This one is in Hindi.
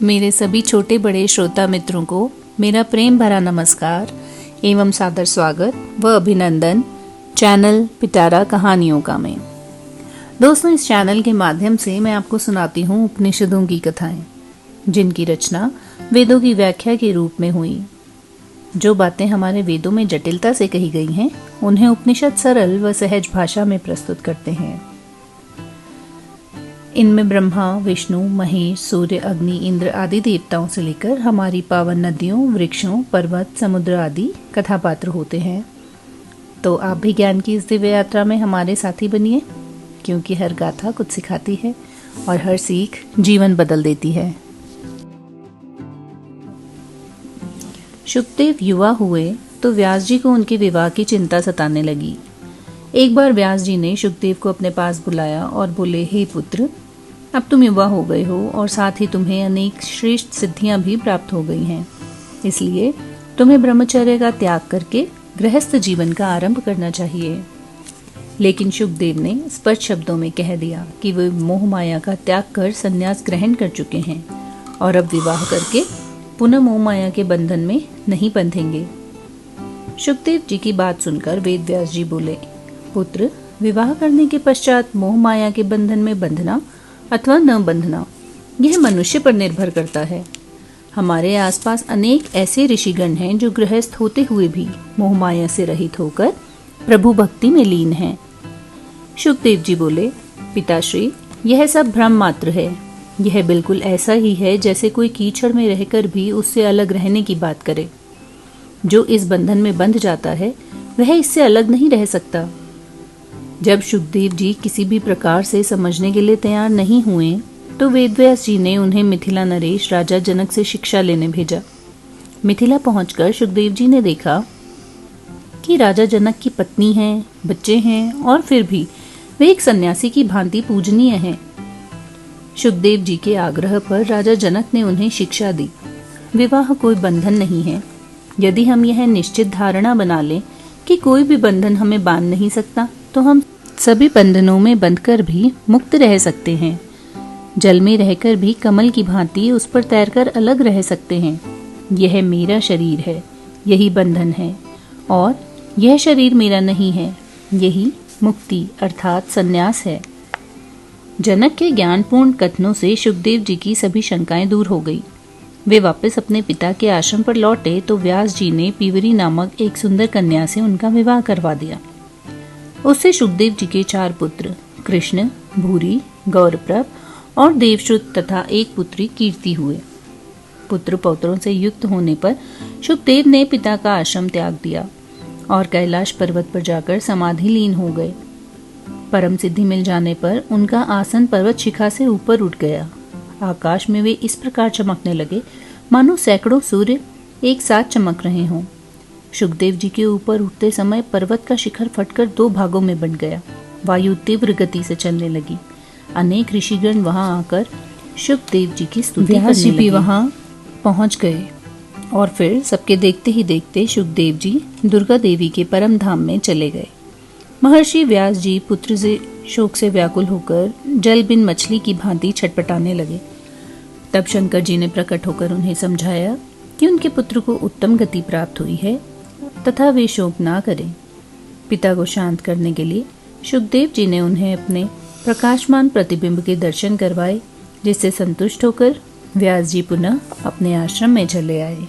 मेरे सभी छोटे बड़े श्रोता मित्रों को मेरा प्रेम भरा नमस्कार एवं सादर स्वागत व अभिनंदन चैनल पिटारा कहानियों का में। दोस्तों, इस चैनल के माध्यम से मैं आपको सुनाती हूँ उपनिषदों की कथाएं, जिनकी रचना वेदों की व्याख्या के रूप में हुई। जो बातें हमारे वेदों में जटिलता से कही गई हैं, उन्हें उपनिषद सरल व सहज भाषा में प्रस्तुत करते हैं। इनमें ब्रह्मा, विष्णु, महेश, सूर्य, अग्नि, इंद्र आदि देवताओं से लेकर हमारी पावन नदियों, वृक्षों, पर्वत, समुद्र आदि कथापात्र होते हैं। तो आप भी ज्ञान की इस दिव्य यात्रा में हमारे साथी बनिए, क्योंकि हर गाथा कुछ सिखाती है और हर सीख जीवन बदल देती है। शुकदेव युवा हुए तो व्यास जी को उनके विवाह की चिंता सताने लगी। एक बार व्यास जी ने शुकदेव को अपने पास बुलाया और बोले, हे पुत्र, अब तुम युवा हो गए हो और साथ ही तुम्हें अनेक श्रेष्ठ सिद्धियां भी प्राप्त हो गई हैं। इसलिए तुम्हें ब्रह्मचर्य का त्याग करके गृहस्थ जीवन का आरंभ करना चाहिए। लेकिन शुकदेव ने स्पष्ट शब्दों में कह दिया कि वे मोह माया का त्याग कर संन्यास ग्रहण कर चुके हैं और अब विवाह करके पुनः मोह माया के बंधन में नहीं बंधेंगे। शुकदेव जी की बात सुनकर वेद व्यास जी बोले, पुत्र, विवाह करने के पश्चात मोह माया के बंधन में बंधना अथवा न बंधना यह मनुष्य पर निर्भर करता है। हमारे आसपास अनेक ऐसे ऋषिगण हैं जो गृहस्थ होते हुए भी मोह माया से रहित होकर प्रभु भक्ति में लीन हैं। शुकदेव जी बोले, पिताश्री, यह सब भ्रम मात्र है। यह बिल्कुल ऐसा ही है जैसे कोई कीचड़ में रहकर भी उससे अलग रहने की बात करे। जो इस बंधन में बंध जाता है वह इससे अलग नहीं रह सकता। जब शुकदेव जी किसी भी प्रकार से समझने के लिए तैयार नहीं हुए तो वेदव्यास जी ने उन्हें मिथिला नरेश राजा जनक से शिक्षा लेने भेजा। मिथिला पहुंचकर शुकदेव जी ने देखा कि राजा जनक की पत्नी है, बच्चे हैं और फिर भी वे एक सन्यासी की भांति पूजनीय हैं। शुकदेव जी के आग्रह पर राजा जनक ने उन्हें शिक्षा दी, विवाह कोई बंधन नहीं है। यदि हम यह निश्चित धारणा बना लें कि कोई भी बंधन हमें बांध नहीं सकता, तो हम सभी बंधनों में बंधकर भी मुक्त रह सकते हैं। जल में रहकर भी कमल की भांति उस पर तैरकर अलग रह सकते हैं। यह मेरा शरीर है, यही बंधन है, और यह शरीर मेरा नहीं है, यही मुक्ति अर्थात संन्यास है। जनक के ज्ञानपूर्ण कथनों से शुकदेव जी की सभी शंकाएं दूर हो गई। वे वापस अपने पिता के आश्रम पर लौटे तो व्यास जी ने पीवरी नामक एक सुंदर कन्या से उनका विवाह करवा दिया। उससे शुकदेव जी के 4 पुत्र कृष्ण, भूरी, गौरप्रभ और देवश्रुत तथा एक पुत्री कीर्ति हुए। पुत्र पौत्रों से युक्त होने पर शुकदेव ने पिता का आश्रम त्याग दिया और कैलाश पर्वत पर जाकर समाधि लीन हो गए। परम सिद्धि मिल जाने पर उनका आसन पर्वत शिखा से ऊपर उठ गया। आकाश में वे इस प्रकार चमकने लगे मानो सैकड़ों सूर्य एक साथ चमक रहे हों। शुकदेव जी के ऊपर उठते समय पर्वत का शिखर फटकर 2 भागों में बंट गया। वायु तीव्र गति से चलने लगी। अनेक ऋषिगण वहां आकर शुकदेव जी की स्तुति करने लगे। वहां पहुंच गए और फिर सबके देखते ही देखते शुकदेव जी दुर्गा देवी के परम धाम में चले गए। महर्षि व्यास जी पुत्र से शोक से व्याकुल होकर जल बिन मछली की भांति छटपटाने लगे। तब शंकर जी ने प्रकट होकर उन्हें समझाया कि उनके पुत्र को उत्तम गति प्राप्त हुई है तथा वे शोक ना करें। पिता को शांत करने के लिए शुकदेव जी ने उन्हें अपने प्रकाशमान प्रतिबिंब के दर्शन करवाए, जिससे संतुष्ट होकर व्यास जी पुनः अपने आश्रम में चले आए।